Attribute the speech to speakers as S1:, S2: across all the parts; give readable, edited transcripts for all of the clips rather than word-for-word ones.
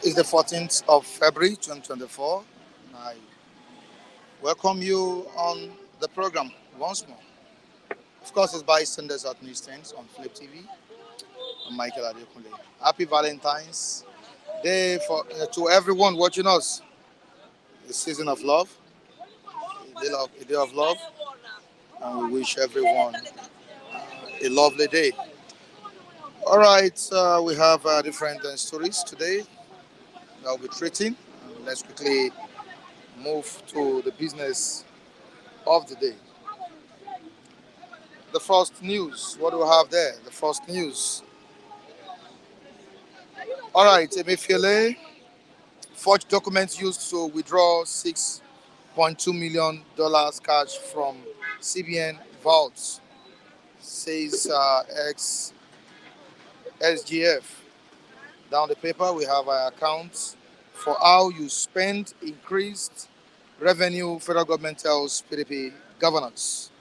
S1: It's the 14th of February 2024. I welcome you on the program once more. Of course, it's by Sundays at Newsstands on Flip TV. I'm Michael Adekunle. Happy Valentine's Day to everyone watching us. The season of love, a day of love, and we wish everyone a lovely day. All right, we have different stories today that we'll be treating. Let's quickly move to the business of the day. The first news. What do we have there? The first news. All right, Emefiele forged documents used to withdraw $6.2 million cash from CBN vaults, says ex SGF. Down the paper, we have accounts for how you spend increased revenue. Federal government tells PDP governance.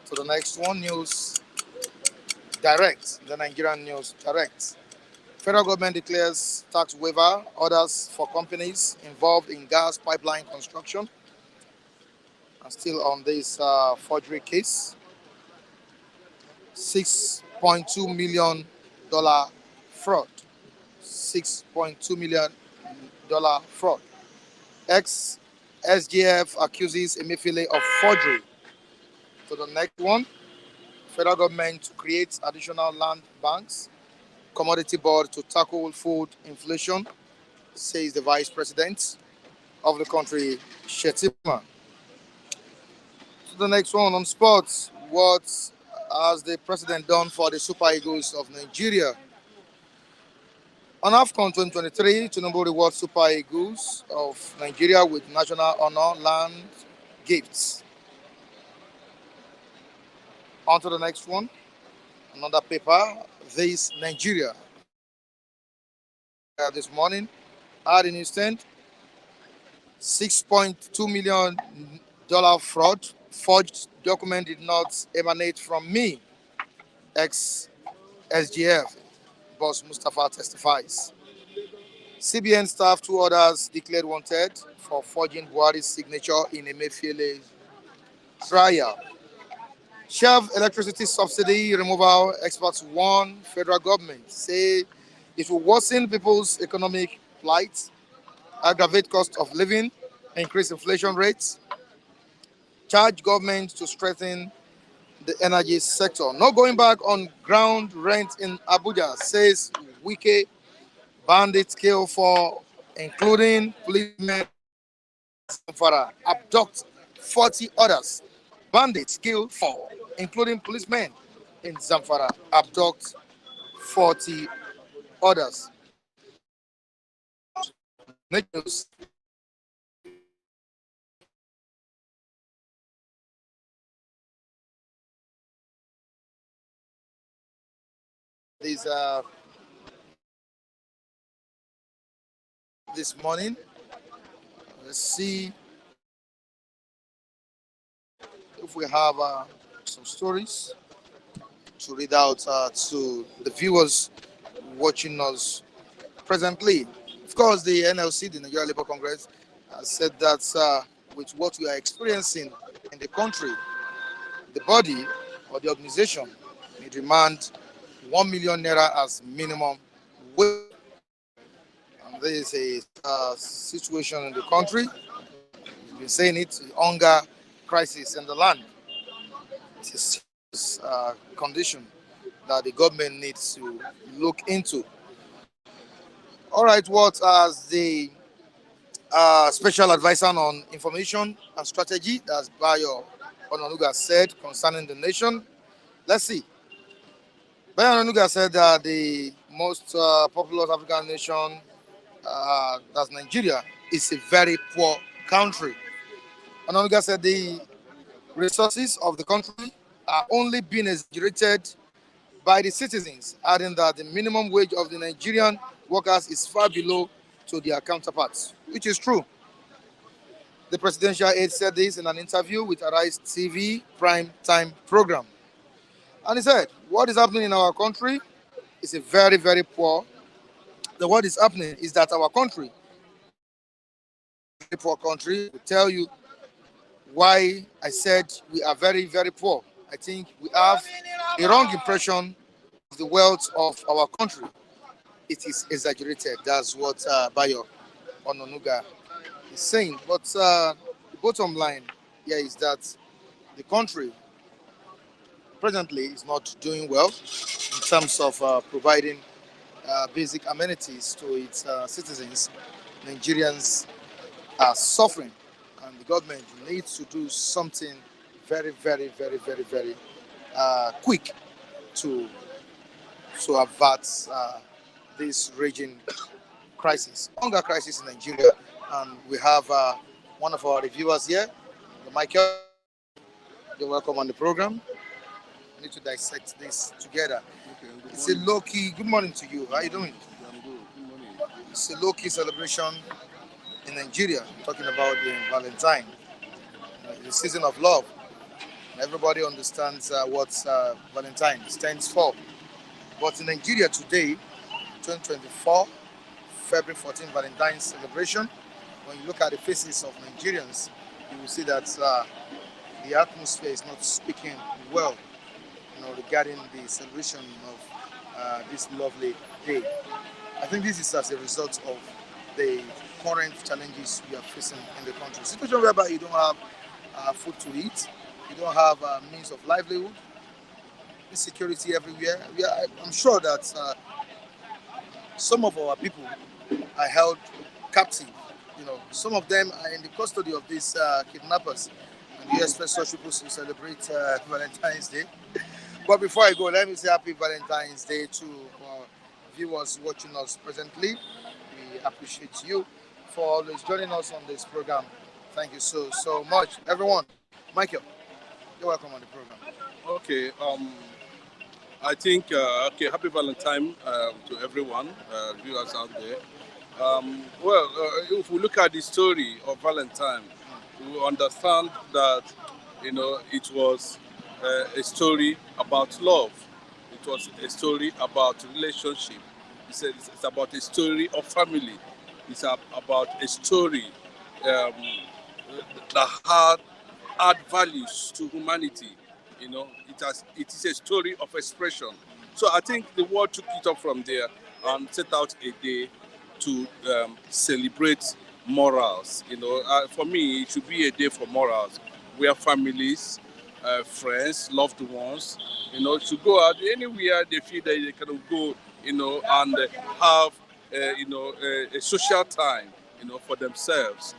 S1: To the next one, news direct. The Nigerian news direct. Federal government declares tax waiver orders for companies involved in gas pipeline construction. And still on this forgery case, $6.2 million fraud. $6.2 million fraud. Ex SGF accuses Emefiele of forgery. To the next one, federal government to create additional land banks, commodity board to tackle food inflation, says the vice president of the country, Shetima. To the next one on sports, what has the president done for the Super Eagles of Nigeria? On Afcon 2023, Tinubu rewards Super Eagles of Nigeria with national honor land gifts. On to the next one. Another paper. This Nigeria. This morning, at the newsstand, $6.2 million fraud. Forged document did not emanate from me. Ex SGF. Boss Mustafa testifies. CBN staff, 2 others declared wanted for forging Buhari's signature in Emefiele's trial. Shelf electricity subsidy removal. Experts warn federal government, say it will worsen people's economic plight, aggravate cost of living, increase inflation rates, charge government to strengthen the energy sector. No going back on ground rent in Abuja, says Wike. Bandits kill for, including policemen, abduct 40 others. Bandits kill 4. including policemen in Zamfara, abduct 40 others. News. This this morning, let's see if we have some stories to read out to the viewers watching us presently. Of course, the NLC, the Nigeria Labour Congress, said that with what we are experiencing in the country, the body or the organization may demand 1 million naira as minimum wage. And there is a situation in the country. We've been saying it, hunger crisis in the land. It is a serious condition that the government needs to look into. All right, what as the special advisor on information and strategy, that's Bayo Onanuga, said concerning the nation? Let's see. Bayo Onanuga said that the most populous African nation, that's Nigeria, is a very poor country. Onanuga said the resources of the country are only being exaggerated by the citizens, adding that the minimum wage of the Nigerian workers is far below to their counterparts, which is true. The presidential aide said this in an interview with Arise TV prime time program. And he said, what is happening in our country is a very, very poor. The what is happening is that our country, very poor country, will tell you why I said we are very, very poor. I think we have a wrong impression of the wealth of our country. It is exaggerated. That's what Bayo Ononuga is saying. But the bottom line here is that the country presently is not doing well in terms of providing basic amenities to its citizens. Nigerians are suffering, and the government needs to do something very, very, very, very, very quick to avert this raging crisis, hunger crisis in Nigeria. And we have one of our reviewers here, Michael. You're welcome on the program. We need to dissect this together.
S2: Okay,
S1: It's a low key. Good morning to you. How are you doing?
S2: I'm good. Good morning.
S1: It's a low key celebration in Nigeria. I'm talking about the Valentine, the season of love. Everybody understands what Valentine stands for. But in Nigeria today, 2024, February 14 Valentine's celebration, when you look at the faces of Nigerians, you will see that the atmosphere is not speaking well, regarding the celebration of this lovely day. I think this is as a result of the current challenges we are facing in the country. Situation whereby you don't have food to eat, you don't have means of livelihood, insecurity everywhere. I'm sure that some of our people are held captive. Some of them are in the custody of these kidnappers, and you expect such people to celebrate Valentine's Day. But before I go, let me say happy Valentine's Day to our viewers watching us presently. We appreciate you for always joining us on this program. Thank you so much, everyone. Michael, you're welcome on the program.
S2: Okay. I think happy Valentine to everyone, viewers out there. If we look at the story of Valentine, we will understand that it was a story about love. It was a story about relationship. It's about a story of family. It's about a story that add values to humanity. It is a story of expression. So I think the world took it up from there and set out a day to celebrate morals. For me, it should be a day for morals, where families, friends, loved ones, should go out anywhere they feel that they can go, and have, a social time, for themselves.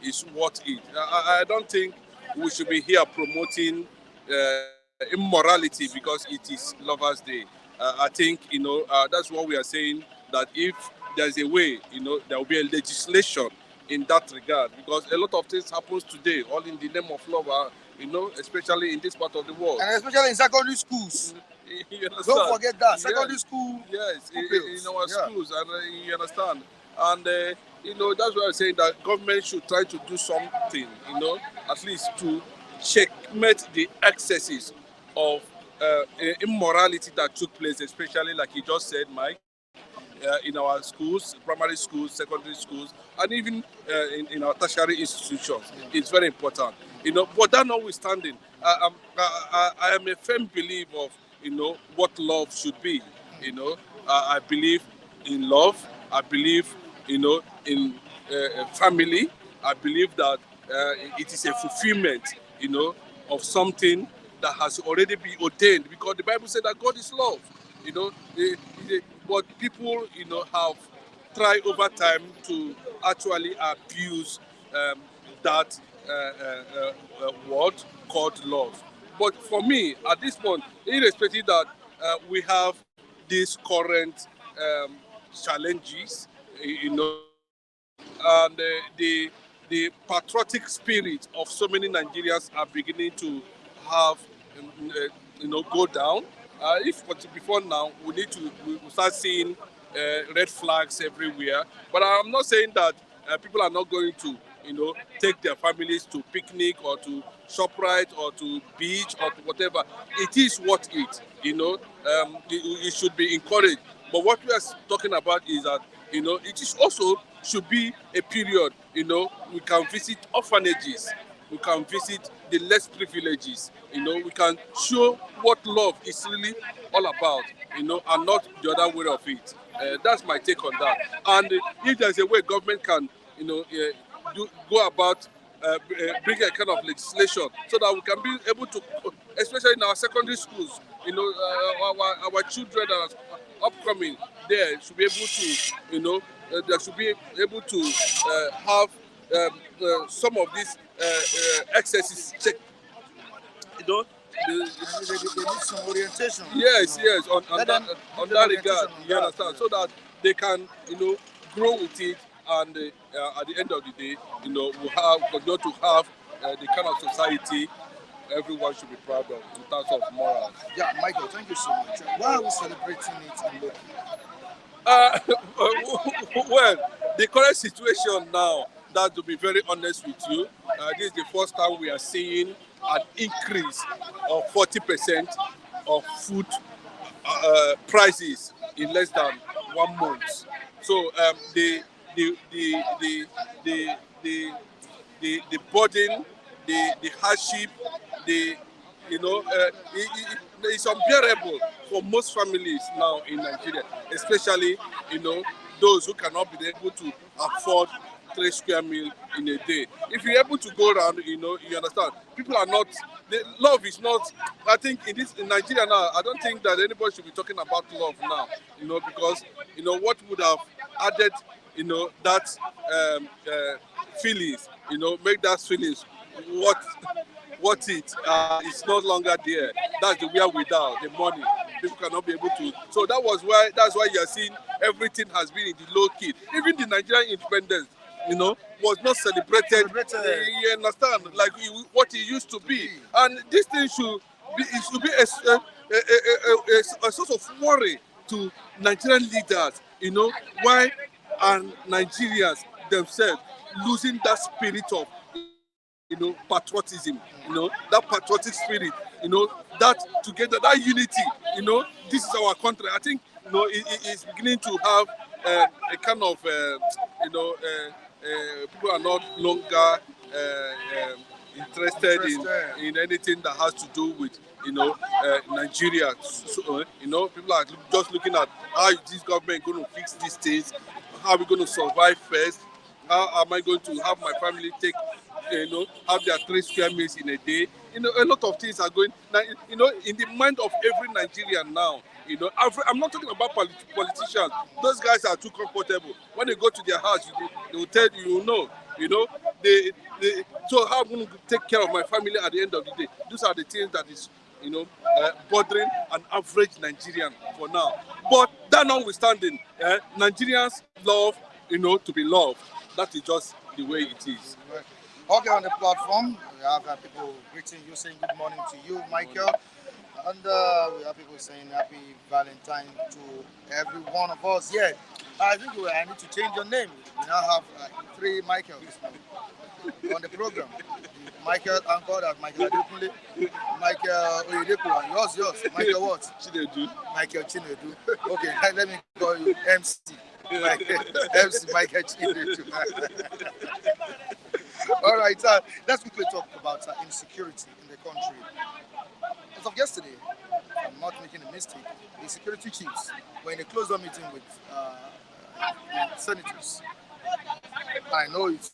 S2: Is what it. I don't think we should be here promoting immorality because it is Lovers' Day. I think that's what we are saying. That if there's a way, there will be a legislation in that regard because a lot of things happens today, all in the name of love. Especially in this part of the world,
S1: and especially in secondary schools.
S2: You understand?
S1: Don't forget that secondary
S2: Yes.
S1: school.
S2: Yes,
S1: pupils.
S2: in our
S1: Yeah.
S2: schools, and you understand. And that's why I'm saying that government should try to do something, at least to checkmate the excesses of immorality that took place, especially like you just said, Mike, in our schools, primary schools, secondary schools, and even in our tertiary institutions. It's very important, But that notwithstanding, I am a firm believer of, what love should be. I believe in love. I believe, in family. I believe that it is a fulfillment, of something that has already been ordained because the Bible said that God is love. You know, but people, have tried over time to actually abuse that word called love. But for me, at this point, irrespective that we have these current challenges, and the patriotic spirit of so many Nigerians are beginning to have, go down. If before now, we start seeing red flags everywhere. But I'm not saying that people are not going to, take their families to picnic or to ShopRite or to beach or to whatever. It is what it should be encouraged. But what we are talking about is that, it is also should be a period, we can visit orphanages, we can visit the less privileges, we can show what love is really all about, and not the other way of it. That's my take on that. And if there's a way government can, go about bring a kind of legislation so that we can be able to, especially in our secondary schools, our children that are upcoming there should be able to, they should be able to have some of these excesses checked, you know.
S1: They need some orientation.
S2: Yes, yes, on that regard, you understand,
S1: Yeah.
S2: so that they can, grow with it, and at the end of the day, we continue to have the kind of society everyone should be proud of in terms of morals.
S1: Yeah, Michael, thank you so much. Why are we celebrating it in Loki?
S2: Uh, well, the current situation now, that to be very honest with you, this is the first time we are seeing an increase of 40% of food prices in less than 1 month. So the the the the burden, the hardship, the it's unbearable for most families now in Nigeria, especially those who cannot be able to afford 3 square meal in a day. If you're able to go around, you understand. People are not. The love is not. I think in Nigeria now, I don't think that anybody should be talking about love now. Because what would have added, that feelings, make that feelings what it is no longer there. That's the wherewithal, the money. People cannot be able to. So that's why you're seeing everything has been in the low key. Even the Nigerian independence, was not celebrated. You understand, like what it used to be. And this thing should be a source of worry to Nigerian leaders. Why are Nigerians themselves losing that spirit of patriotism, that patriotic spirit, that together, that unity, this is our country. I think, it's beginning to have a kind of, people are not longer interested in anything that has to do with, Nigeria. So, people are just looking at how is this government going to fix these things, how are we going to survive first, how am I going to have my family take, have their 3 square meals in a day. A lot of things are going now. In the mind of every Nigerian now. I'm not talking about politicians. Those guys are too comfortable. When they go to their house, they will tell you, they so how I'm going to take care of my family at the end of the day. These are the things that is bothering an average Nigerian for now. But that notwithstanding, Nigerians love, to be loved. That is just the way it is.
S1: Okay, on the platform, we have people greeting you, saying good morning to you, Michael. And we have people saying happy Valentine to every one of us. Yeah, I think I need to change your name. We now have 3 Michaels on the program. Michael Anchor, that's Michael Adekunle, Michael Oyedepo, and yours. Michael what?
S2: Chinedu.
S1: Michael Chinedu. Okay, let me call you MC. MC Michael Chinedu. All right, let's quickly talk about insecurity in the country. As of yesterday, if I'm not making a mistake, the security chiefs were in a closed-door meeting with senators. I know it's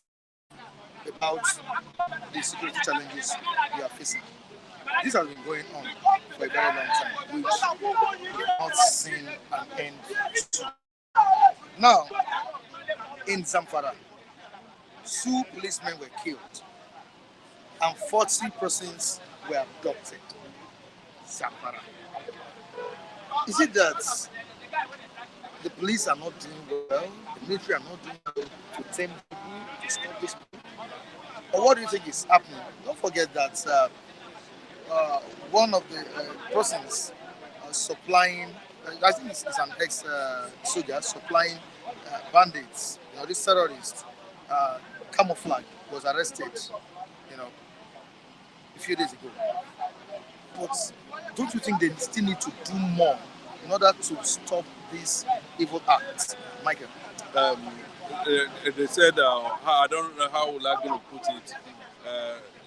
S1: about the security challenges we are facing. This has been going on for a very long time, which we have not seen an end to. Now, in Zamfara, 2 policemen were killed and 40 persons were abducted. Zamfara. Is it that the police are not doing well, the military are not doing well to tame people, to stop this people? Or what do you think is happening? Don't forget that one of the persons supplying, I think it's an ex-soldier supplying bandits, this terrorist, camouflage, was arrested, a few days ago. But don't you think they still need to do more in order to stop these evil acts, Michael?
S2: They said, I don't know how I'm going to put it.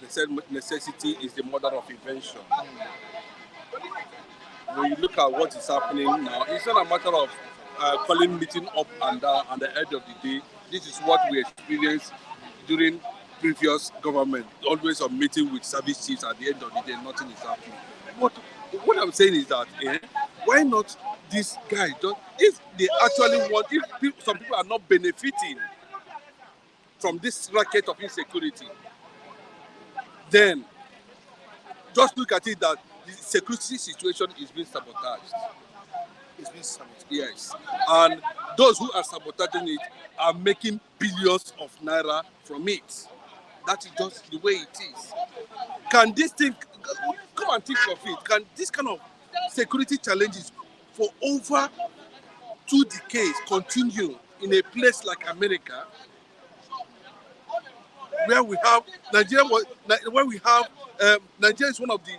S2: They said necessity is the mother of invention. When you look at what is happening now, it's not a matter of calling meeting up and down at the end of the day. This is what we experienced during previous government, always a meeting with service chiefs. At the end of the day, nothing is happening. But what I'm saying is that why not this guy? If they actually want, if some people are not benefiting from this racket of insecurity, then just look at it that the security situation is being sabotaged.
S1: It's been sabotaged.
S2: Yes, and those who are sabotaging it are making billions of naira from it. That is just the way it is. Can this thing, come and think of it, can this kind of security challenges for over 2 decades continue in a place like America, where we have Nigeria, Nigeria is one of the,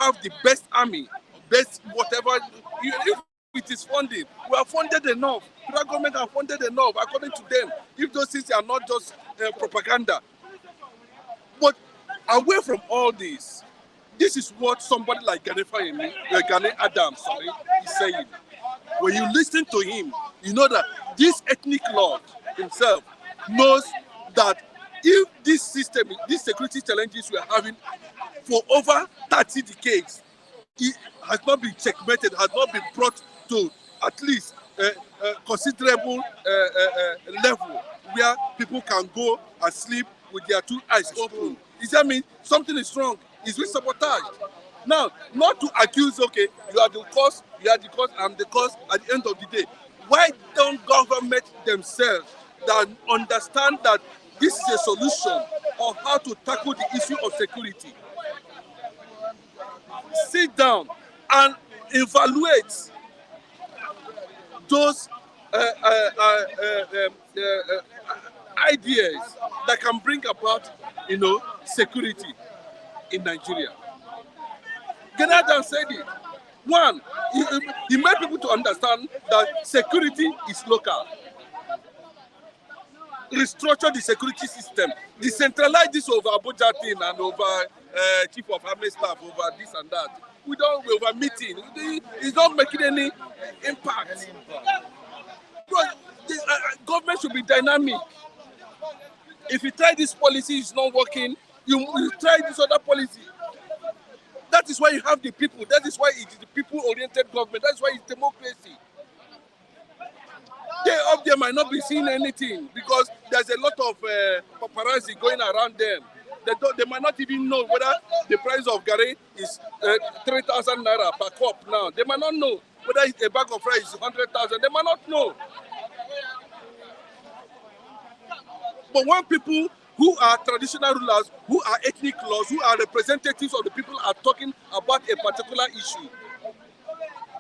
S2: have the best army, best whatever, if it is funded, we are funded enough. Federal government are funded enough according to them, if those things are not just propaganda. But away from all this is what somebody like Gani Adams, is saying. When you listen to him, you know that this ethnic lord himself knows that if this system, these security challenges we are having for over 30 decades, it has not been checkmated, has not been brought to at least considerable level where people can go and sleep with their 2 eyes open. Does that mean something is wrong? Is it sabotaged? Now, not to accuse, okay, you are the cause, I'm the cause at the end of the day. Why don't government themselves that understand that this is a solution of how to tackle the issue of security? Sit down and evaluate those ideas that can bring about, security in Nigeria. Gani Adams said it. One, he made people to understand that security is local. Restructure the security system. Decentralize this over Abuja thing and over chief of army staff, over this and that. We over meeting. It's not making any impact. Government should be dynamic. If you try this policy, it's not working, you try this other policy. That is why you have the people. That is why it is the people-oriented government. That is why it's democracy. They up there might not be seeing anything because there's a lot of paparazzi going around them. They might not even know whether the price of Gary is 3,000 naira per cup now. They might not know whether a bag of rice is 100,000. They might not know. But when people who are traditional rulers, who are ethnic lords, who are representatives of the people are talking about a particular issue,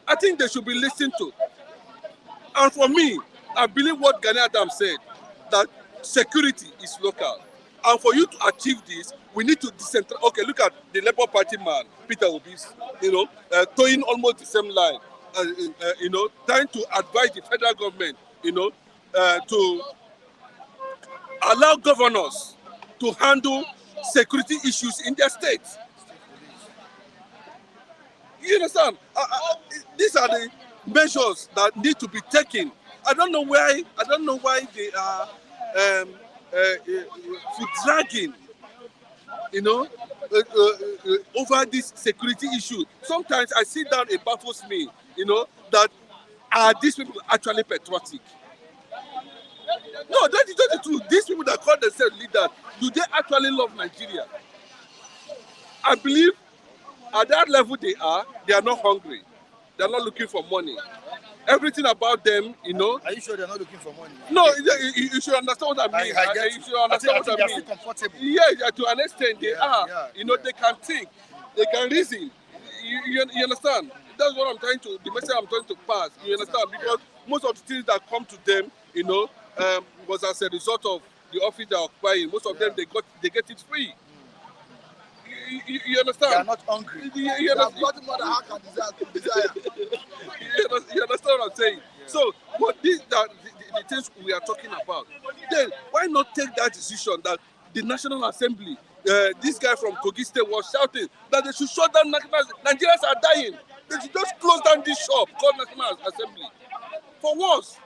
S2: I think they should be listened to. And for me, I believe what Gani Adams said, that security is local. And for you to achieve this, we need to decentralize. Okay, look at the Labour Party man, Peter Obi's, towing almost the same line, trying to advise the federal government, to allow governors to handle security issues in their states. You understand? These are the measures that need to be taken. I don't know why. I don't know why they are dragging, over this security issue. Sometimes I sit down, it baffles me, that are these people actually patriotic? No, that is not the truth. These people that call themselves leaders, do they actually love Nigeria? I believe at that level they are not hungry. They are not looking for money. Everything about them,
S1: Are you sure they're not looking for money?
S2: No, you should understand what I mean. You should understand what I mean.
S1: Comfortable.
S2: Yeah, to an extent they are.
S1: Yeah.
S2: They can think, they can reason. You understand? That's what I'm trying to. The message I'm trying to pass. You understand? Because most of the things that come to them, was as a result of the office they're occupying. Most of them they get it free. You understand?
S1: They are not hungry.
S2: You understand?
S1: Got more than heart can desire.
S2: You understand what I'm saying? Yeah. So, but these are the things we are talking about. Then, why not take that decision that the National Assembly, this guy from Kogi State was shouting that they should shut down National. Nigerians are dying. They should just close down this shop called National Assembly. For what?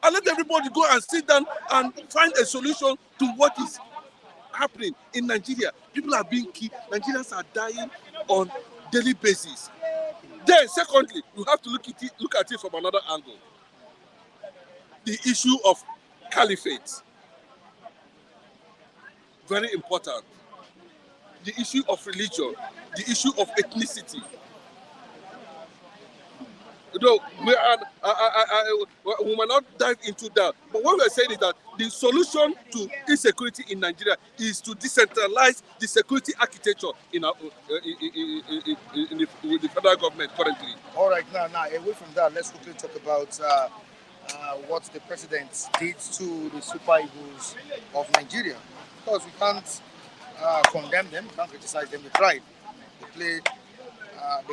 S2: And let everybody go and sit down and find a solution to what is happening in Nigeria. People are being killed. Nigerians are dying on daily basis. Then, secondly, you have to look at it from another angle. The issue of caliphate, very important. The issue of religion, the issue of ethnicity. We might not dive into that, but what we're saying is that the solution to insecurity in Nigeria is to decentralize the security architecture with the federal government currently.
S1: All right, now away from that, let's quickly talk about what the president did to the Super Eagles of Nigeria. Because we can't condemn them, we can't criticize them. They tried. They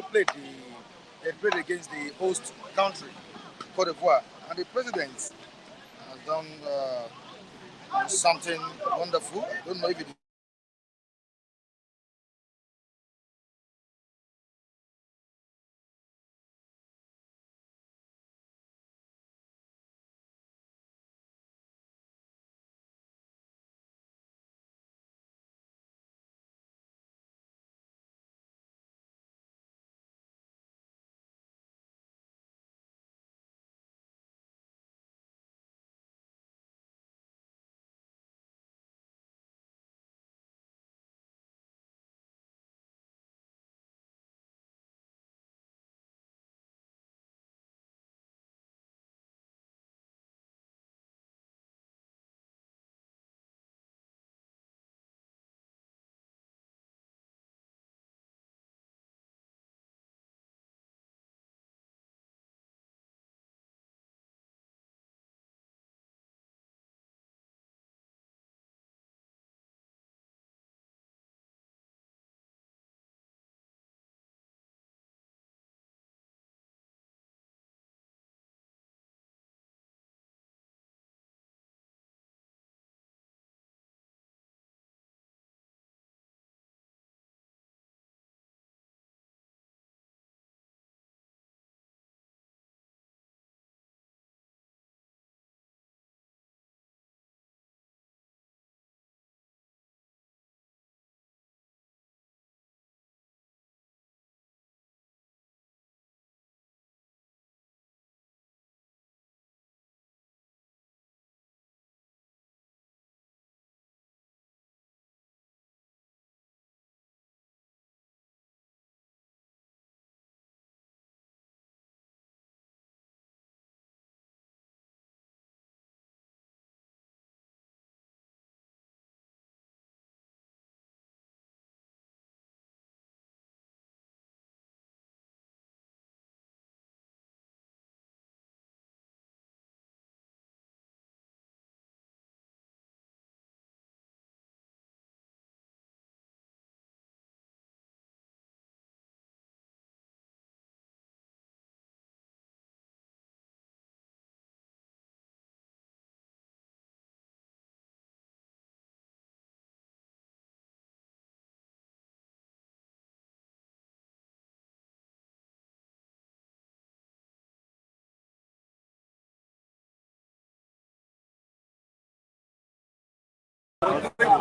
S1: played. They played against the host country, Cote d'Ivoire, and the president has done something wonderful. I don't know if it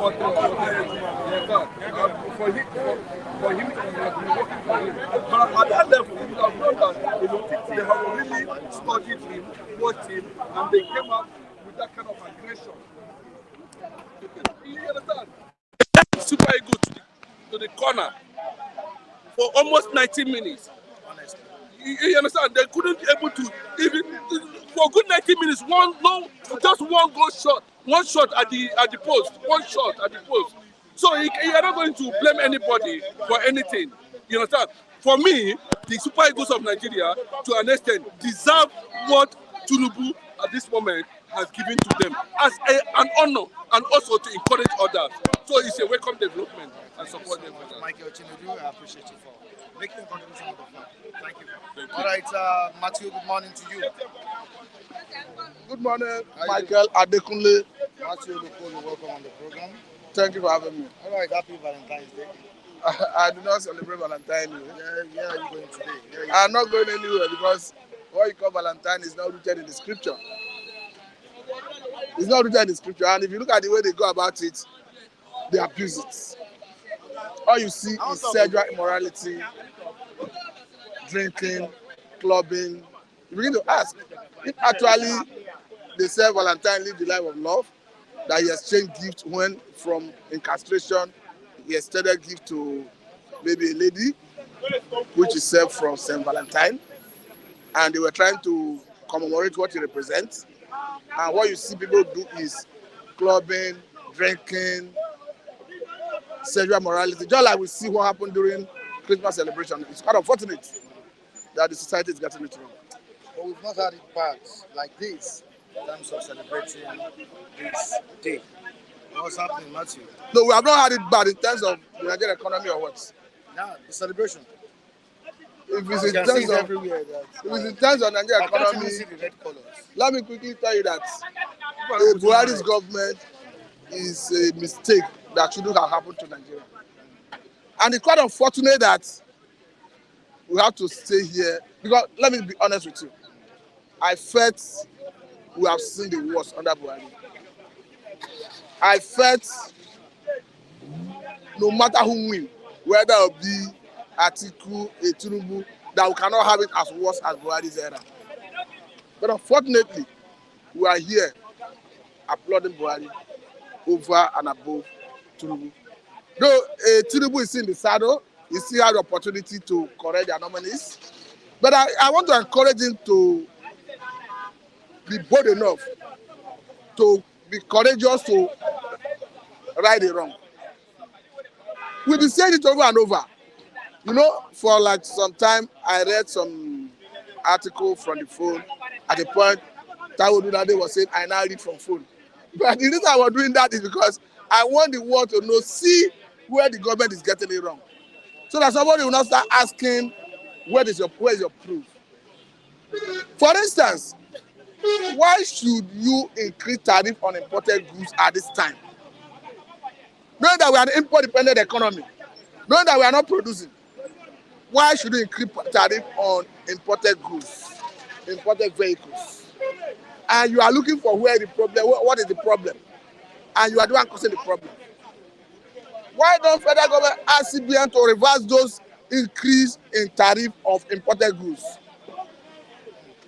S2: for him, he has been working for him. But at that level, he would have known that they have really studied him, watched him, and they came up with that kind of aggression. You understand? Super Eagles to the corner for almost 90 minutes.
S1: Honestly.
S2: You understand? They couldn't able to even for a good 90 minutes. Just one goal shot, one shot at the post, one shot at the post. So you are not going to blame anybody for anything. You understand? For me, the Super Eagles of Nigeria, to an extent, deserve what Tinubu at this moment has given to them as an honor and also to encourage others. So it's a welcome development and support them for that.
S1: Michael Tinubu, I appreciate you for making a contribution on the phone. Thank you.
S2: Thank you.
S1: All right, Matthew, good morning to you.
S3: Good morning, Michael Adekunle.
S1: Matthew Lukolu, welcome on the program.
S3: Thank you for having me.
S1: All right, happy Valentine's Day.
S3: I do not celebrate Valentine.
S1: Where are you going today?
S3: I'm not going anywhere because what you call Valentine is not rooted in the scripture. It's not rooted in the scripture, and if you look at the way they go about it, they abuse it. All you see is sexual immorality, drinking, clubbing. You begin to ask if actually they say Valentine live the life of love, that he exchanged gifts when from incarceration, he extended gift to maybe a lady, which is served from Saint Valentine, and they were trying to commemorate what he represents. And what you see people do is clubbing, drinking, sexual morality. Just like we see what happened during Christmas celebration. It's quite unfortunate that the society is getting it wrong.
S1: But we've not had it bad like this in terms of celebrating this day. What's happening, Matthew?
S3: No, we have not had it bad in terms of the Nigerian economy or what.
S1: Now, the celebration.
S3: If it's
S1: You
S3: in
S1: can see
S3: terms
S1: it
S3: of
S1: everywhere.
S3: if it's in terms of Nigerian
S1: I can't
S3: economy,
S1: even see the red colors.
S3: let me quickly tell you that
S1: People are
S3: Buhari's government is a mistake that shouldn't have happened to Nigeria. And it's quite unfortunate that we have to stay here because let me be honest with you. I felt we have seen the worst under Buhari. I felt no matter who win, whether it be Atiku, Tinubu, that we cannot have it as worse as Buhari's era. But unfortunately, we are here applauding Buhari over and above Tinubu. Though Tinubu is in the saddle, he still has the opportunity to correct the anomalies. But I want to encourage him to be bold enough to be courageous to right the wrong. We've been saying it over and over. You know, for like some time, I read some article from the phone. At the point, Taiwo Dudade was saying, I now read from phone. But the reason I was doing that is because I want the world to know, see where the government is getting it wrong. So that somebody will not start asking, where is your proof? For instance, why should you increase tariff on imported goods at this time? Knowing that we are an import-dependent economy, knowing that we are not producing, why should you increase tariff on imported goods, imported vehicles? And you are looking for where the problem, what is the problem? And you are the one causing the problem. Why don't federal government ask CBN to reverse those increase in tariff of imported goods?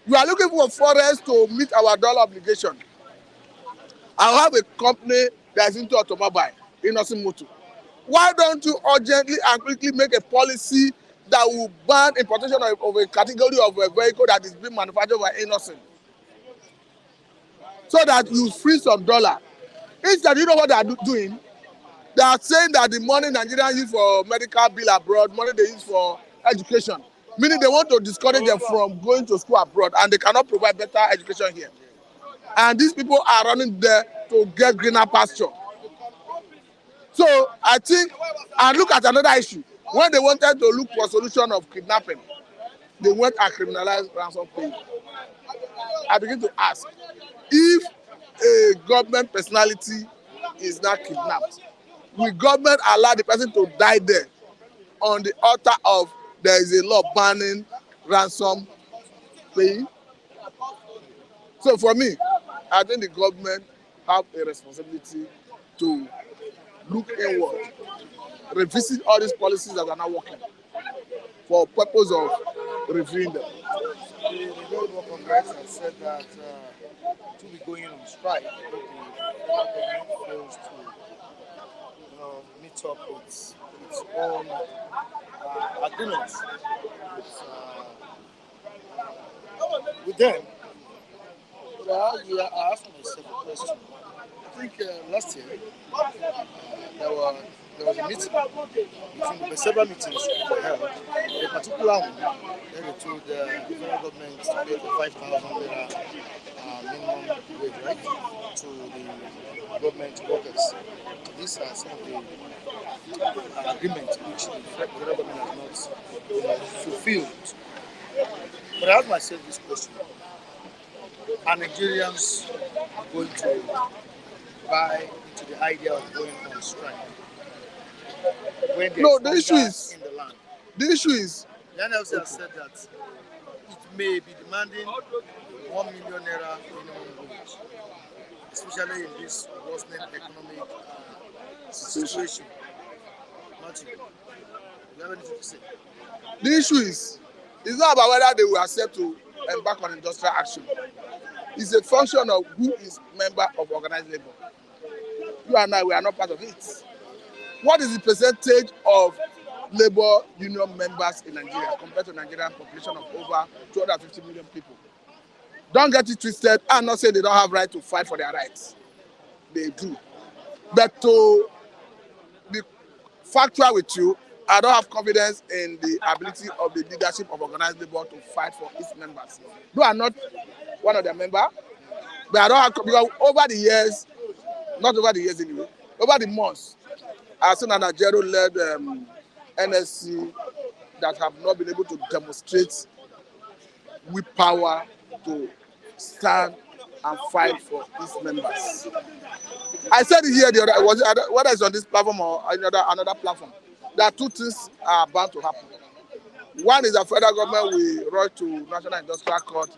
S3: You are looking for foreigners to meet our dollar obligation. I have a company that is into automobile, Innocent Motor. Why don't you urgently and quickly make a policy that will ban importation of a category of a vehicle that is being manufactured by Innocent? So that you free some dollar. Instead, you know what they are doing? They are saying that the money Nigerians use for medical bill abroad, money they use for education, meaning they want to discourage them from going to school abroad and they cannot provide better education here. And these people are running there to get greener pasture. So I think, and look at another issue. When they wanted to look for a solution of kidnapping, they went and criminalized ransom paying. I begin to ask, if a government personality is not kidnapped, will government allow the person to die there on the altar of there is a law banning ransom paying? So for me, I think the government have a responsibility to look inward, revisit all these policies that are not working for purpose of reviewing them.
S1: The World Congress has said that to be going on strike if the federal government fails to meet up its own agreements with them. But I asked myself a question. I think last year there, were, there was a meeting between the several meetings were held. A particular one where they told the federal government to pay the 5,000 naira minimum wage, right, to the government workers. These are some of the agreements which the federal government has not fulfilled. But I ask myself this question: are Nigerians going to buy into the idea of going on strike when
S3: No,
S1: there's hunger in the land?
S3: the issue is,
S1: The NLC has said that it may be demanding 1 million naira minimum wage, especially in this worsening economic situation. Martin, you have anything to say?
S3: the issue is, it's not about whether they will accept to embark on industrial action. It's a function of who is member of organized labor. You and I, we are not part of it. What is the percentage of labor union members in Nigeria compared to Nigerian population of over 250 million people? Don't get it twisted. I'm not saying they don't have right to fight for their rights. They do. But to be factual with you, I don't have confidence in the ability of the leadership of organized labor to fight for its members. Though I'm not one of their members, but I don't have, because over the years, not over the years anyway, over the months, I've seen an Nigerian-led NSC that have not been able to demonstrate with power to stand and fight for its members. I said it here the other, whether it's on this platform or another platform, there are two things are bound to happen. One is the federal government will rush to National Industrial Court,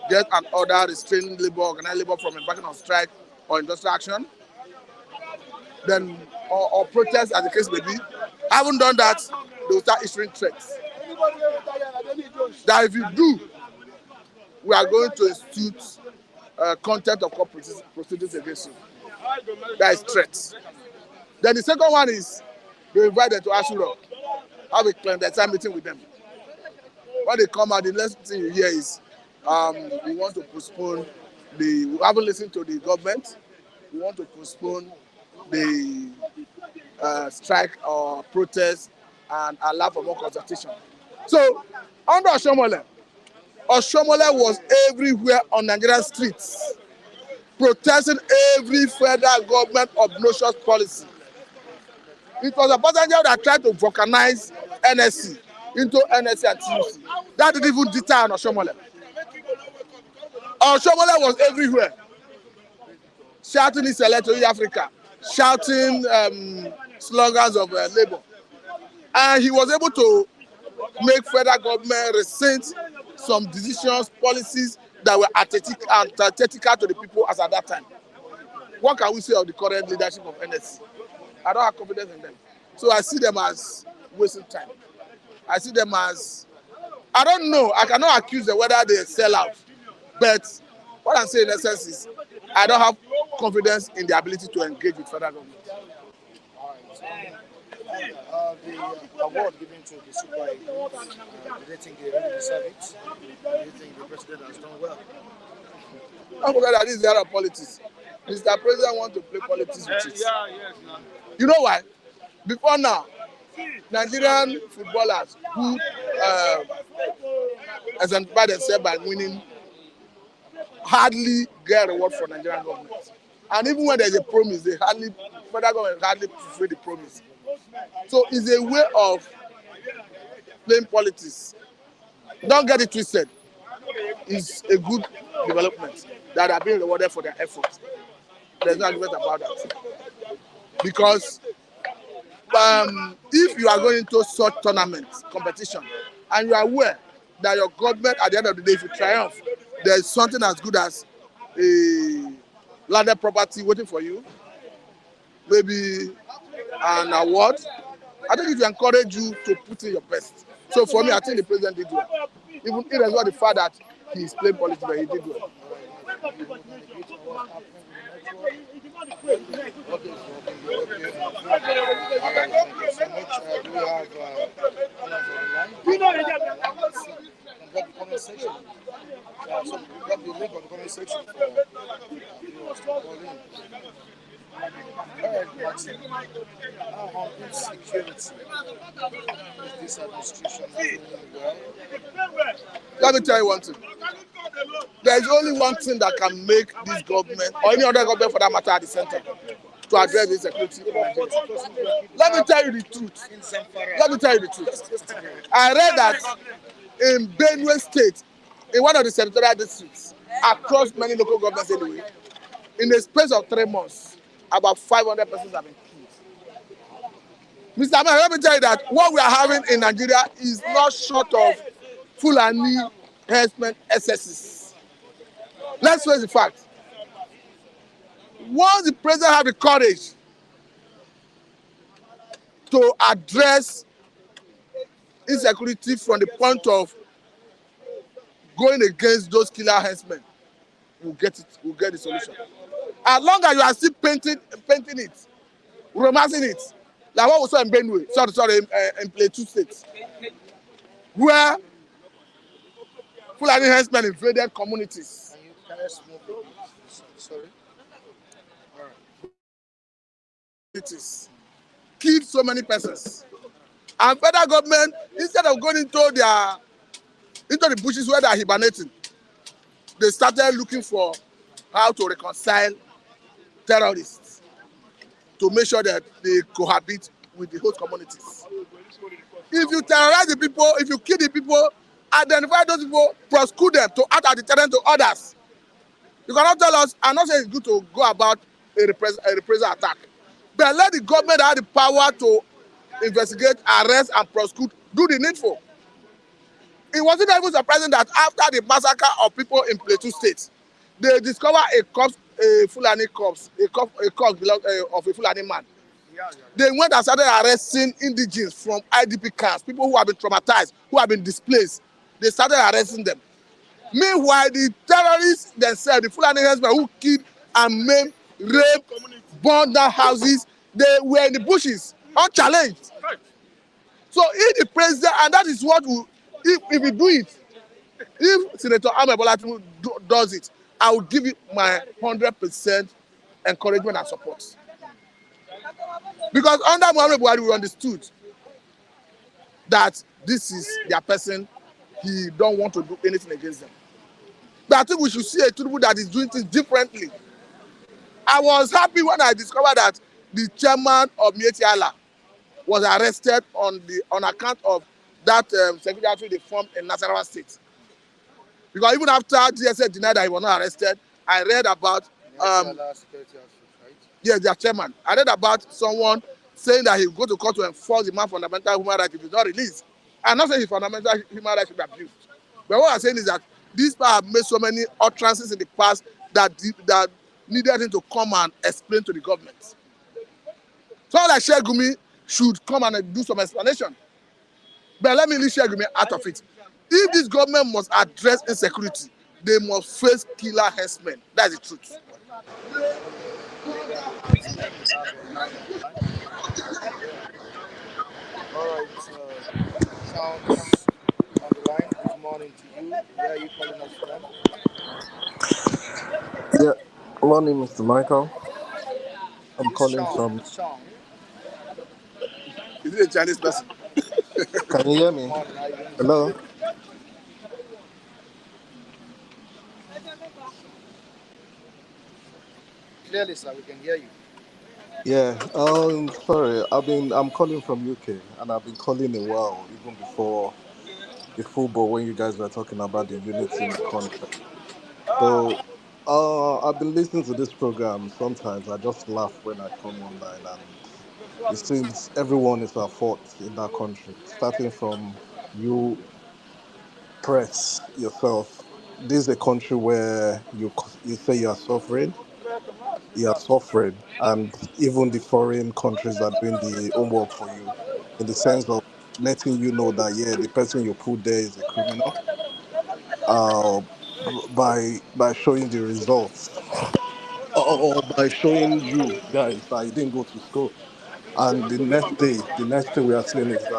S3: get an order restraining labor, organized labor from embarking on strike or industrial action, then or protest as the case may be. Haven't done that, they will start issuing threats. That if you do, we are going to institute contempt of court proceedings against you. That is threats. Then the second one is they invite them to Asura, have a clandestine meeting with them. When they come out, the next thing you hear is we want to postpone we haven't listened to the government, we want to postpone the strike or protest and allow for more consultation. So under Oshomole was everywhere on Nigerian streets, protesting every federal government obnoxious policy. It was a passenger that tried to vulcanize NSC into NSC and TUC. That didn't even deter Oshomole. Oshomole was everywhere, shouting his to Africa, shouting slogans of labor. And he was able to make federal government rescind some decisions, policies that were antithetical to the people as at that time. What can we say of the current leadership of NSC? I don't have confidence in them. So I see them as wasting time. I see them as, I don't know, I cannot accuse them whether they sell out. But what I'm saying in essence is, I don't have confidence in the ability to engage with federal government.
S1: The award given to the Super Eagles, do they think they really deserve it? Do you think the president has done well?
S3: Don't forget that this is the era of politics. Mr. President wants to play politics with it. You know why? Before now, Nigerian footballers who exemplify themselves by winning hardly get a reward from Nigerian government. And even when there's a promise, federal government hardly fulfill the promise. So it's a way of playing politics. Don't get it twisted. It's a good development that are being rewarded for their efforts. There's no argument about that. Because if you are going into such tournaments, competition, and you are aware that your government, at the end of the day, if you triumph, there's something as good as a landed property waiting for you, maybe an award, I think it will encourage you to put in your best. So for me, I think the president did well. Even irrespective of the fact that he is playing politics, but he did well.
S1: Okay, so okay. All right, thank you so much. Do we have callers on the line? Let's see. And drop the comment section. So drop the link on the comment section for viewers to call in. All right, Martin. Now on insecurity, is this administration doing well?
S3: Let me tell you one thing. There is only one thing that can make this government, or any other government for that matter, at the center, to address insecurity in Nigeria. Let me tell you the truth. Let me tell you the truth. I read that in Benue State, in one of the senatorial districts, across many local governments anyway, in a space of 3 months, about 500 persons have been killed. Mr. Man, let me tell you that what we are having in Nigeria is not short of Fulani herdsmen excesses. Let's face the fact. Once the president have the courage to address insecurity from the point of going against those killer herdsmen, we'll get it. We'll get the solution. As long as you are still painting it, romancing it, like what we saw in Benue, in Plateau State, where Fulani herdsmen invaded communities.
S1: Can you smoke a bit? Sorry. All right.
S3: Killed so many persons. And federal government, instead of going into the bushes where they are hibernating, they started looking for how to reconcile terrorists to make sure that they cohabit with the host communities. If you terrorize the people, if you kill the people, identify those people, prosecute them to act as deterrent to others. You cannot tell us, I'm not saying it's good to go about a reprisal attack, but let the government have the power to investigate, arrest, and prosecute, do the needful. It wasn't even surprising that after the massacre of people in Plateau State, they discovered a corpse, a Fulani corpse, a corpse of a Fulani man. They went and started arresting indigenes from IDP camps, people who have been traumatized, who have been displaced. They started arresting them. Meanwhile, the terrorists themselves, the Fulani herdsmen who killed and maimed, raped, burned down houses, they were in the bushes, unchallenged. So if the president, and that is what we, if we do it, if Senator Ahmed Bola Tinubu does it, I will give it my 100% encouragement and support. Because under Muhammad Buhari, we understood that this is their person. He don't want to do anything against them. But I think we should see a Tinubu that is doing things differently. I was happy when I discovered that the chairman of Mieti Allah was arrested on account of that secretary they formed in Nasarawa State. Because even after DSS denied that he was not arrested, I read about yes, their chairman. I read about someone saying that he will go to court to enforce the man's fundamental human rights if he's not released. I'm not saying his fundamental human rights should be abused. But what I'm saying is that these people have made so many utterances in the past that needed him to come and explain to the government. Someone like Shegumi should come and do some explanation. But let me leave Shegumi out of it. If this government must address insecurity, they must face killer herdsmen. That's the truth.
S1: All right, sounds on the line. Good morning to you. Where are you calling us from?
S4: Yeah, morning, Mr. Michael. I'm
S1: It's
S4: calling
S1: Sean.
S4: from.
S1: Sean.
S3: Is it a Chinese person?
S4: Can you hear
S1: Good
S4: me?
S1: morning. How are you doing, sir?
S4: Hello.
S1: Clearly, sir, we can hear you.
S4: Yeah. Sorry. I'm calling from UK, and I've been calling a while, even before the football when you guys were talking about the unity in the country. So, I've been listening to this program. Sometimes I just laugh when I come online, and it seems everyone is at fault in that country, starting from you, press yourself. This is a country where you say you are suffering. you're suffering, and even the foreign countries are doing the homework for you, in the sense of letting you know that yeah, the person you put there is a criminal, uh, by showing the results, or by showing you guys that you didn't go to school. And the next thing we are seeing is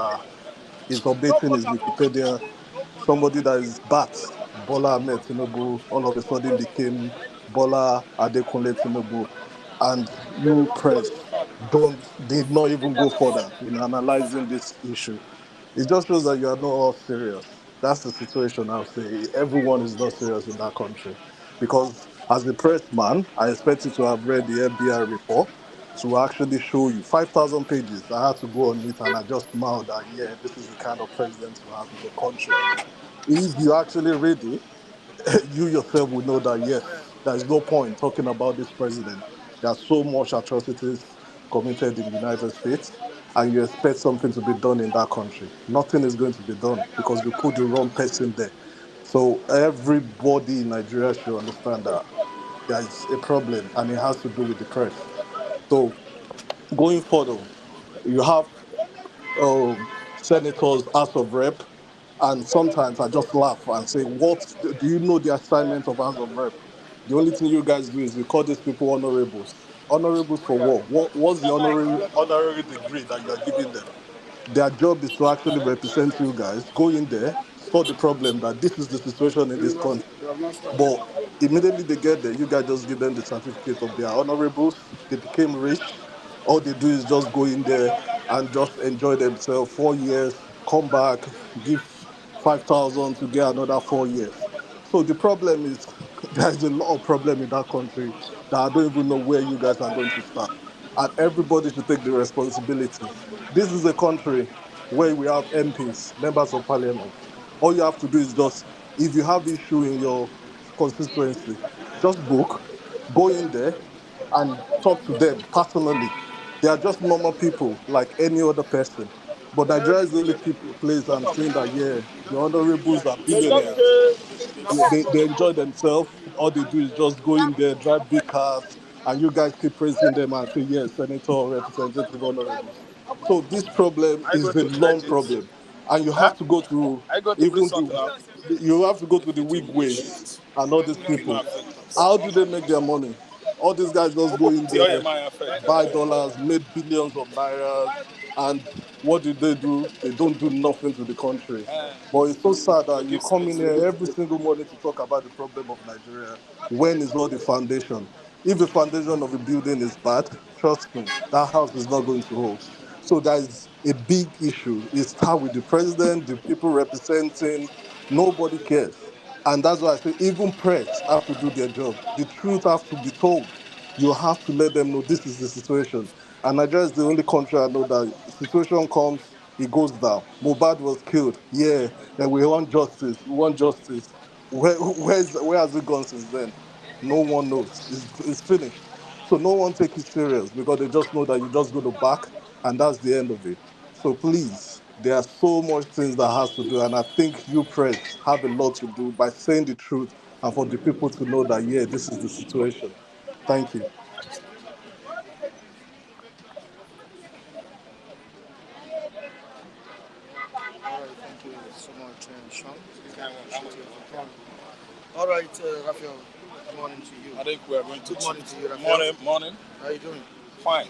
S4: he's updating his Wikipedia. Somebody that is Bat, Bola Ahmed Tinubu, all of a sudden became Bola Adekunle Tinubu. And you press did not even go further in analyzing this issue. It just shows that you are not all serious. That's the situation, I'll say. Everyone is not serious in that country. Because as a press man, I expect you to have read the FBI report to actually show you 5,000 pages. I had to go on it and I just smiled that, yeah, this is the kind of president you have in the country. If you actually read it, you yourself will know that yes, there is no point talking about this president. There are so much atrocities committed in the United States, and you expect something to be done in that country. Nothing is going to be done because you put the wrong person there. So everybody in Nigeria should understand that there is a problem, and it has to do with the press. So going further, you have senators, House of Rep, and sometimes I just laugh and say, "What do you know the assignment of House of Rep? The only thing you guys do is you call these people honorables. Honorables for what? What's the honorary degree that you are giving them? Their job is to actually represent you guys, go in there, sort the problem that this is the situation in this country. But immediately they get there, you guys just give them the certificate of their honorables. They became rich. All they do is just go in there and just enjoy themselves 4 years, come back, give 5,000 to get another 4 years. So the problem is there's a lot of problem in that country that I don't even know where you guys are going to start. And everybody should take the responsibility. This is a country where we have MPs, members of parliament. All you have to do is just, if you have issue in your constituency, just go in there and talk to them personally. They are just normal people like any other person. But Nigeria is the only place I'm seeing that, yeah, the honorables are billionaires. They enjoy themselves. All they do is just go in there, drive big cars, and you guys keep praising them and say, yes, senator, representative, honorables. So this problem
S3: I
S4: is
S3: going
S4: a
S3: to
S4: long
S3: stretch it.
S4: problem, and you
S3: Huh?
S4: have to go to
S3: I going to bring
S4: even
S3: something out.
S4: you have to go to
S2: If
S4: the
S2: it
S4: wig
S2: will be
S4: ways
S2: shit,
S4: and all these
S2: it might
S4: people.
S2: affect us.
S4: How do they make their money? All these guys just go in
S2: The oil
S4: there,
S2: might affect
S4: buy
S2: us.
S4: dollars, make billions of nairas, and what do? They don't do nothing to the country. But it's so sad
S2: To
S4: that you
S2: give
S4: come in
S2: space.
S4: here every single morning to talk about the problem of Nigeria. When is all the foundation? If the foundation of a building is bad, trust me, that house is not going to hold. So there is a big issue. It starts with the president, the people representing. Nobody cares. And that's why I say even press have to do their job. The truth have to be told. You have to let them know this is the situation. And Nigeria is the only country I know that situation comes, it goes down. Mubad was killed. Yeah, and we want justice. We want justice. Where has it gone since then? No one knows. It's finished. So no one take it serious because they just know that you just go to back and that's the end of it. So please, there are so much things that has to do, and I think you press have a lot to do by saying the truth and for the people to know that yeah, this is the situation. Thank you.
S1: All right, thank you so much, Sean. I appreciate your time. All right, Raphael, good morning to you.
S2: I think we are going to
S1: Good morning
S2: cheat.
S1: to you, Raphael.
S2: Morning.
S1: How are you doing?
S2: Fine.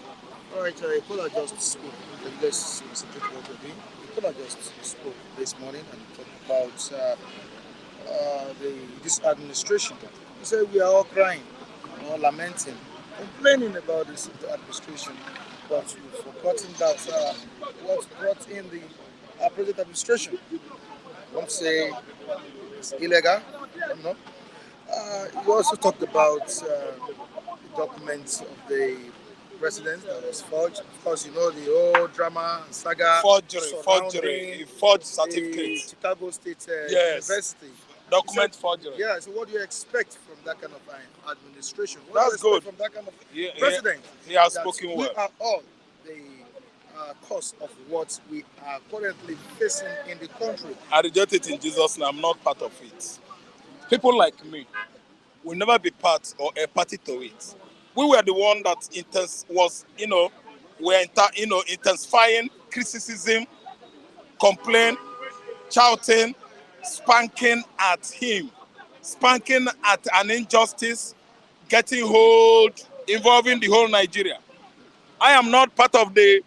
S1: All right, Ebola just spoke. Let's concentrate what we're doing. Ebola just spoke this morning and talked about this administration. He said we are all crying, lamenting, complaining about this administration, but we've forgotten that what brought in the present administration. I won't say it's illegal. I don't know. You also talked about the documents of the president that was forged. Of course, you know the whole drama and saga
S2: Forgery.
S1: surrounding
S2: He forged
S1: the
S2: certificates.
S1: Chicago State
S2: Yes.
S1: University. You said,
S2: Document forgery.
S1: yeah, so what do you expect from that kind of administration? What do you
S2: That's
S1: expect
S2: good.
S1: from that kind of
S2: He, he,
S1: president?
S2: he has
S1: That
S2: spoken
S1: we
S2: well.
S1: are all the cause of what we are currently facing in the country.
S2: I reject it in Jesus' name. I'm not part of it. People like me will never be part or a party to it.
S5: we were the one that intensifying criticism, complaint, shouting, spanking at him, spanking at an injustice, getting hold, involving the whole Nigeria. I am not part of the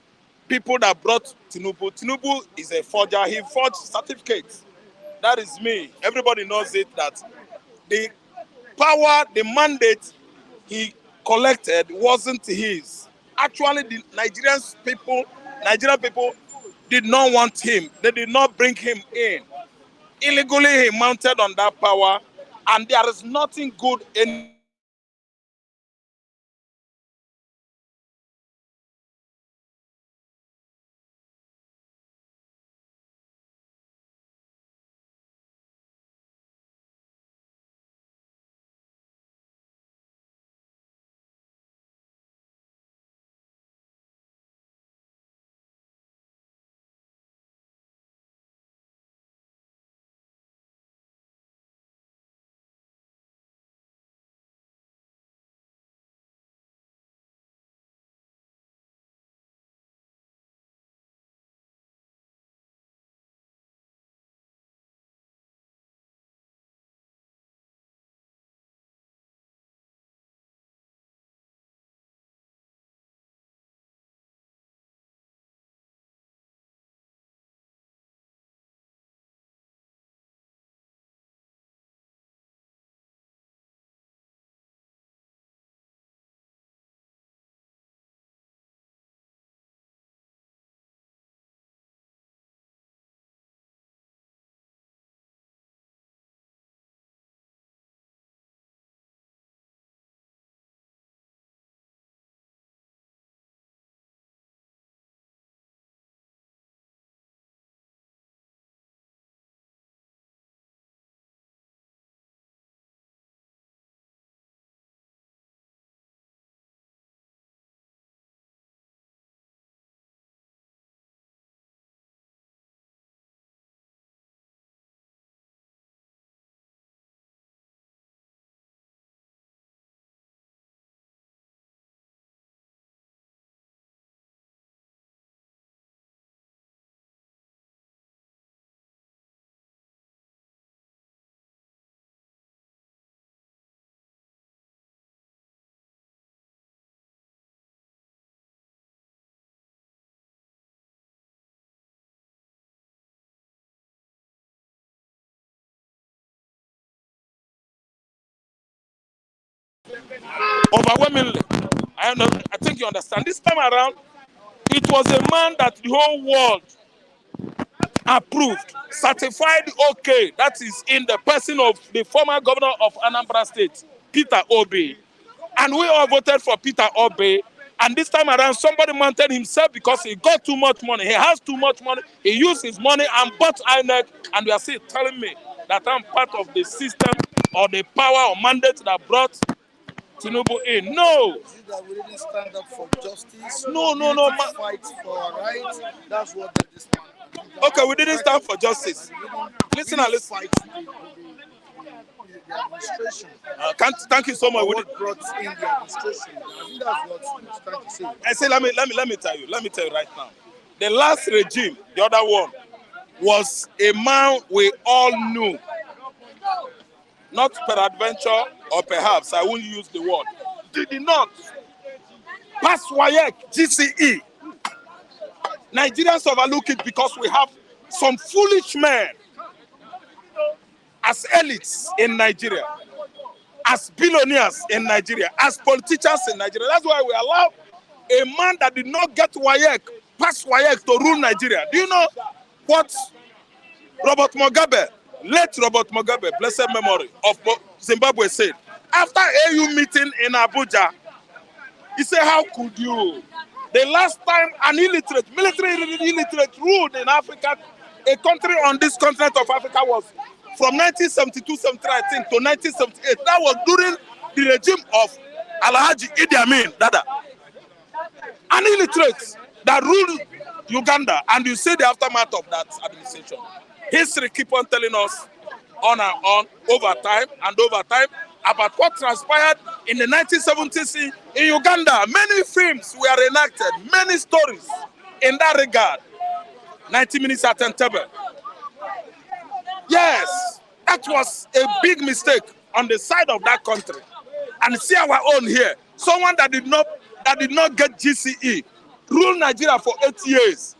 S5: people that brought Tinubu. Tinubu is a forger. He forged certificates. That is me. Everybody knows it, that the power, the mandate he collected wasn't his. Actually, the Nigerian people did not want him. They did not bring him in. Illegally, he mounted on that power, and there is nothing good in overwhelmingly. I think you understand. This time around, it was a man that the whole world approved, certified okay. That is in the person of the former governor of Anambra State, Peter Obi. And we all voted for Peter Obi. And this time around, somebody mounted himself because he got too much money. He has too much money. He used his money and bought INEC. And you are still telling me that I'm part of the system or the power or mandate that brought Tinubu in. No.
S1: Is it that we didn't stand up for justice?
S5: No,
S1: We
S5: no,
S1: need
S5: no.
S1: to fight for our rights. That's what this man.
S5: Okay, we didn't stand for justice. Listen and listen.
S1: Fight the administration.
S5: Thank you so much.
S1: What brought in the administration? I think that's what he's trying to say.
S5: I say, let me tell you. Let me tell you right now. The last regime, the other one, was a man we all knew. Not peradventure, or perhaps I won't use the word. Did not pass WAEC, GCE. Nigerians overlook it because we have some foolish men as elites in Nigeria, as billionaires in Nigeria, as politicians in Nigeria. That's why we allow a man that did not get WAEC, pass WAEC to rule Nigeria. Do you know what Robert Mugabe, late Robert Mugabe, blessed memory of Zimbabwe, said? After AU meeting in Abuja, he said, how could you? The last time an military illiterate ruled in Africa, a country on this continent of Africa, was from 1972-73, I think, to 1978. That was during the regime of Alhaji Idi Amin Dada. An illiterate that ruled Uganda, and you see the aftermath of that administration. History keep on telling us on and on, over time and over time, about what transpired in the 1970s in Uganda. Many films were enacted, many stories in that regard. 90 minutes at Entebbe. Yes, that was a big mistake on the side of that country. And see our own here. Someone that did not get GCE ruled Nigeria for 8 years.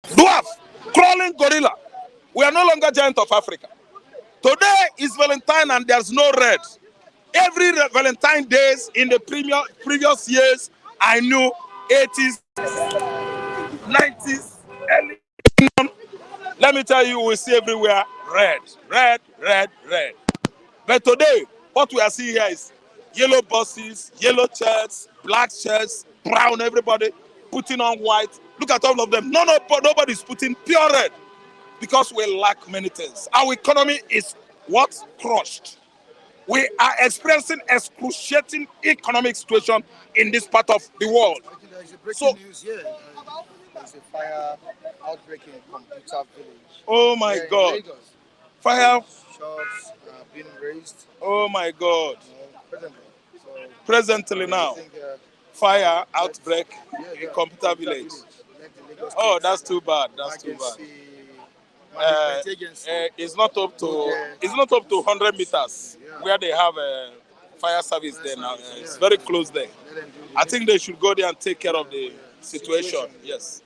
S5: Dwarf, crawling gorilla. We are no longer giant of Africa. Today is Valentine and there's no red. Every Valentine days in the previous years, I knew 80s, 90s, early. Let me tell you, we see everywhere red, red, red, red. But today, what we are seeing here is yellow buses, yellow shirts, black shirts, brown, everybody putting on white. Look at all of them. Nobody's putting pure red because we lack many things. Our economy is what? Crushed. We are experiencing excruciating economic situation in this part of the world.
S1: There is a breaking
S5: So,
S1: news here. There's a fire outbreak in Computer Village.
S5: oh my
S1: Here in
S5: God,
S1: Lagos.
S5: fire!
S1: Shots are being raised.
S5: Oh my God,
S1: Presently. So
S5: presently
S1: I
S5: now,
S1: think
S5: fire outbreak in
S1: yeah,
S5: Computer Village.
S1: Let the Lagos
S5: Oh,
S1: State
S5: that's too bad. That's too bad.
S1: Emergency Management Agency.
S5: It's not up to 100 meters where they have a fire service there now. It's very close there.
S1: Let them do the
S5: I think they should go there and take care of the situation. Yes.